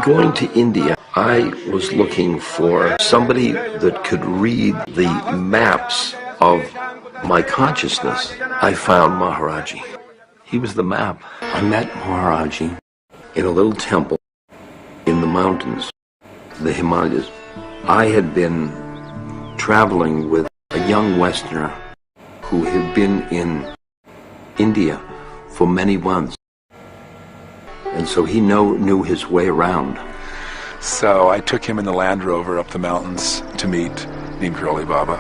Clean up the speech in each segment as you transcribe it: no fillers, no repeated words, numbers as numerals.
going to India, I was looking for somebody that could read the maps of my consciousness. I found Maharaji. He was the map. I met Maharaji in a little temple in the mountains, the Himalayas. I had been traveling with a young Westerner who had been in India for many months. And so he knew his way around. So I took him in the Land Rover up the mountains to meet Neem Karoli Baba.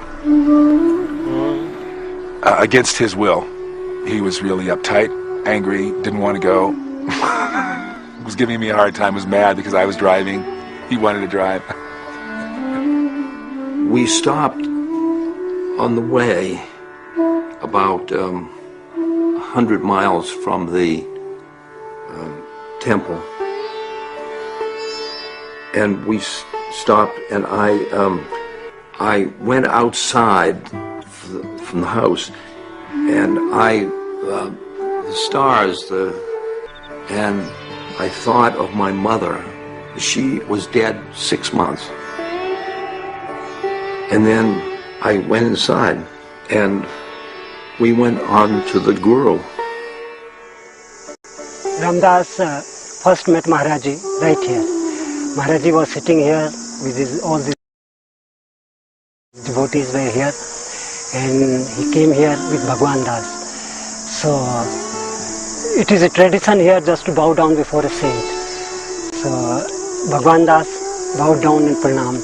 Against his will. He was really uptight, angry, didn't want to go. Was giving me a hard time, was mad because I was driving. He wanted to drive. We stopped on the way about 100 miles from the temple, and we stopped, and I went outside from the house, and the stars, and I thought of my mother. She was dead 6 months, and then I went inside, and we went on to the Guru. Ramdaas first met Maharaji right here. Maharaji was sitting here with all the devotees were here, and he came here with Bhagwan Das. So it is a tradition here just to bow down before a saint. So Bhagwan Das bowed down and pranamed,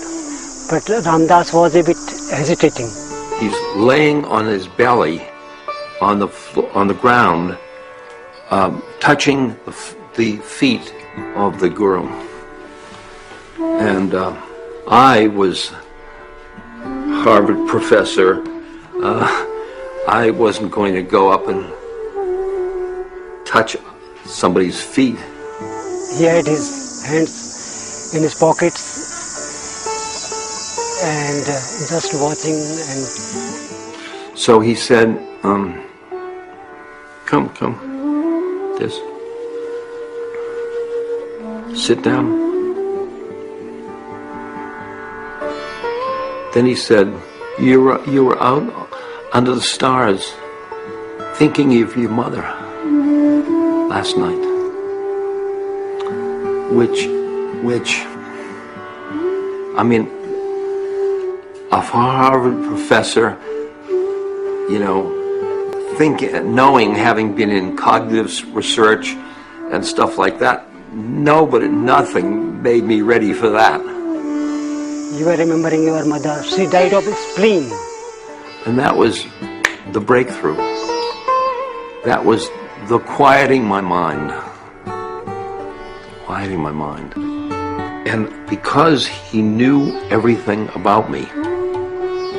but Ramdas was a bit hesitating. He's laying on his belly on the ground, touching the feet of the Guru. And I was Harvard professor. I wasn't going to go up and touch somebody's feet. He had his hands in his pockets and just watching. And so he said, come, this. Sit down. Then he said, you were out under the stars thinking of your mother last night. Which, I mean, a Harvard professor, knowing, having been in cognitive research and stuff like that, nothing made me ready for that. You were remembering your mother. She died of spleen. And that was the breakthrough. That was the quieting my mind. Quieting my mind. And because he knew everything about me,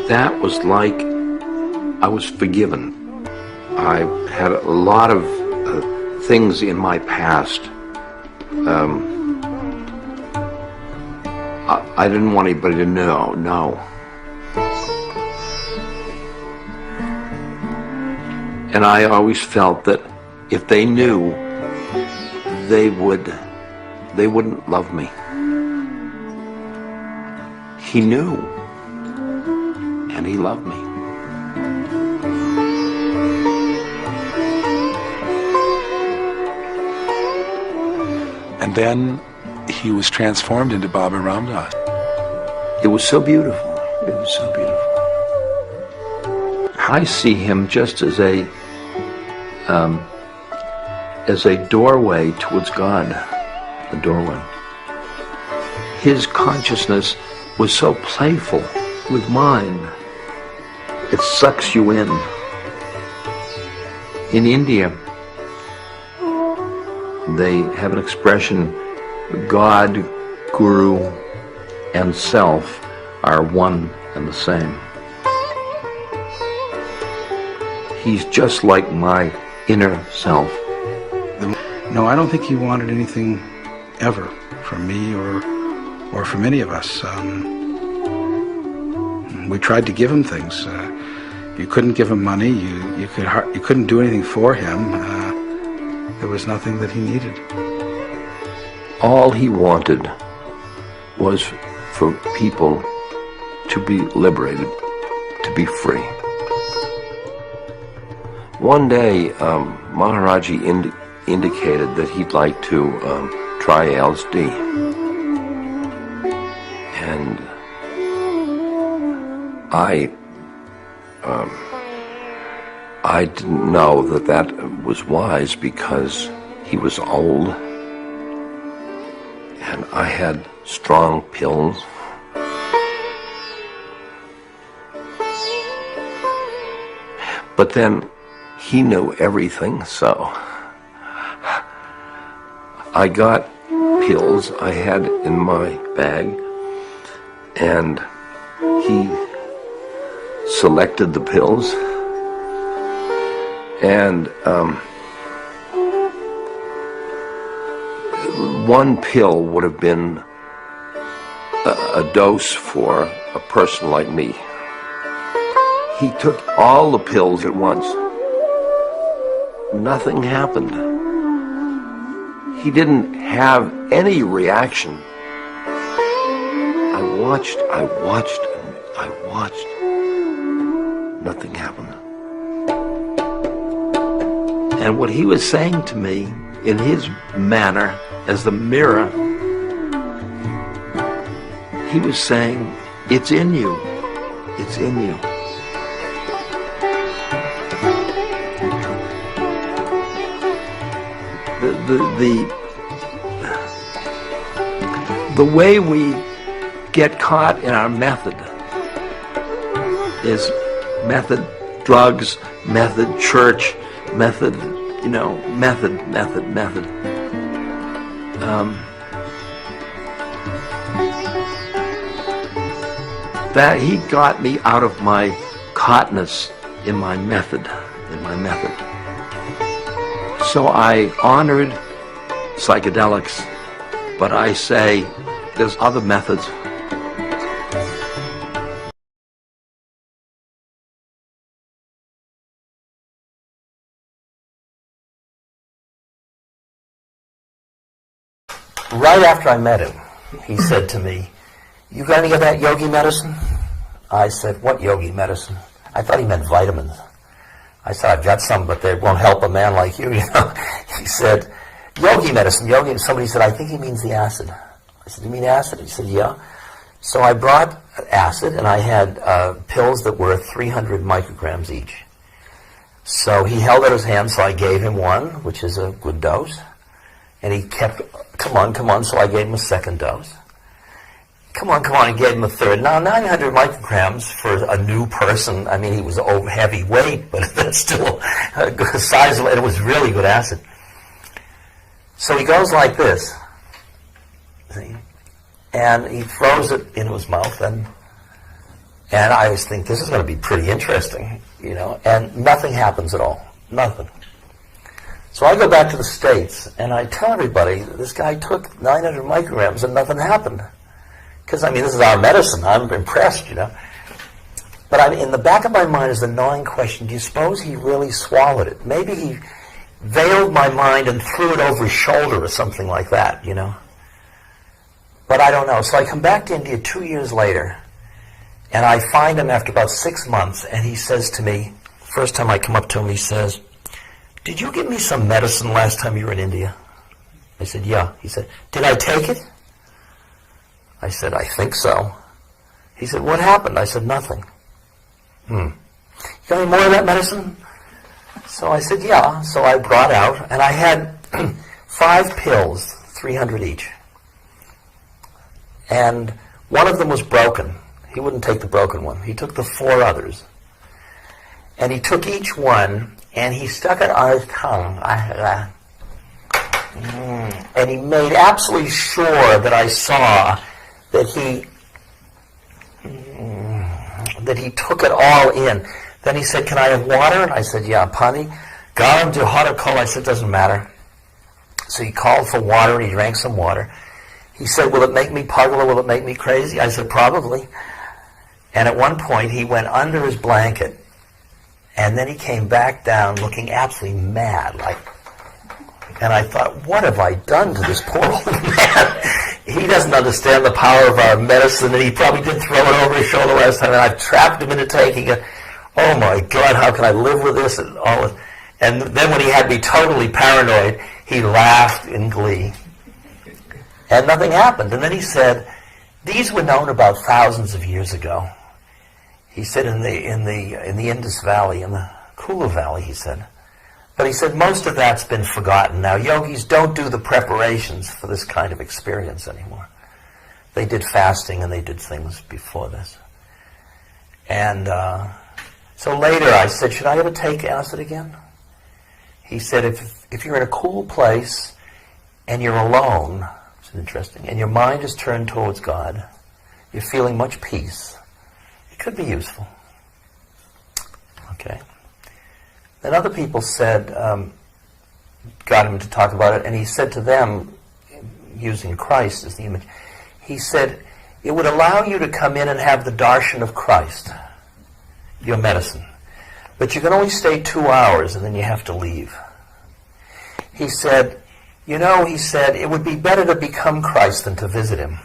that was like I was forgiven. I had a lot of things in my past. I didn't want anybody to know. And I always felt that if they knew, they wouldn't love me. He knew, and he loved me. And then he was transformed into Baba Ramdaas. It was so beautiful. It was so beautiful. I see him just as a doorway towards God. A doorway. His consciousness was so playful with mine. It sucks you in. In India, they have an expression, God, Guru, and self are one and the same. He's just like my inner self. No, I don't think he wanted anything ever from me or from any of us. We tried to give him things. You couldn't give him money. You couldn't do anything for him. There was nothing that he needed. All he wanted was for people to be liberated, to be free. One day, Maharaji indicated that he'd like to try LSD. And I didn't know that that was wise because he was old and I had strong pills. But then he knew everything, so I got pills I had in my bag, and he selected the pills, and one pill would have been a dose for a person like me. He took all the pills at once. Nothing happened. He didn't have any reaction. I watched. Nothing happened. And what he was saying to me in his manner as the mirror, he was saying, it's in you. It's in you. The way we get caught in our method is method drugs, method church, method, method. That he got me out of my caughtness in my method. So I honored psychedelics, but I say there's other methods. Right after I met him, he said to me, "You got any of that yogi medicine?" I said, "What yogi medicine?" I thought he meant vitamins. I said, "I've got some, but they won't help a man like you, He said, "Yogi medicine, yogi." And somebody said, "I think he means the acid." I said, "You mean acid?" He said, "Yeah." So I brought acid, and I had pills that were 300 micrograms each. So he held out his hand, so I gave him one, which is a good dose. And he kept, come on, so I gave him a second dose. Come on, and gave him a third. Now, 900 micrograms for a new person, I mean, he was heavyweight, but that's still a good size, and it was really good acid. So he goes like this, see, and he throws it into his mouth, and I always think, this is going to be pretty interesting, and nothing happens at all, nothing. So I go back to the States, and I tell everybody, this guy took 900 micrograms and nothing happened. Because, this is our medicine. I'm impressed, But in the back of my mind is the gnawing question, do you suppose he really swallowed it? Maybe he veiled my mind and threw it over his shoulder or something like that, But I don't know. So I come back to India 2 years later, and I find him after about 6 months, and he says to me, first time I come up to him, he says, "Did you give me some medicine last time you were in India?" I said, "Yeah." He said, "Did I take it?" I said, "I think so." He said, "What happened?" I said, "Nothing." You got any more of that medicine? So I said, "Yeah." So I brought out, and I had 5 pills, 300 each. And one of them was broken. He wouldn't take the broken one. He took the 4 others. And he took each one, and he stuck it on his tongue. And he made absolutely sure that I saw that he took it all in. Then he said, "Can I have water?" And I said, "Yeah." "Pani, garam to hot or cold?" I said, "Doesn't matter." So he called for water, and he drank some water. He said, "Will it make me puggle, or will it make me crazy?" I said, "Probably." And at one point, he went under his blanket, and then he came back down looking absolutely mad, like And I thought, what have I done to this poor old man? He doesn't understand the power of our medicine, and he probably did throw it over his shoulder last time, and I've trapped him into taking it. Oh my God, how can I live with this? And all this. And then when he had me totally paranoid, he laughed in glee. And nothing happened. And then he said, these were known about thousands of years ago. He said in the Indus Valley, in the Kula Valley, he said. But he said most of that's been forgotten now. Yogis don't do the preparations for this kind of experience anymore. They did fasting and they did things before this. And so later I said, should I ever take acid again? He said, if you're in a cool place and you're alone, which is interesting, and your mind is turned towards God, you're feeling much peace, it could be useful. Okay. Then other people said, got him to talk about it, and he said to them, using Christ as the image, he said, it would allow you to come in and have the darshan of Christ, your medicine. But you can only stay 2 hours and then you have to leave. He said, he said, it would be better to become Christ than to visit him.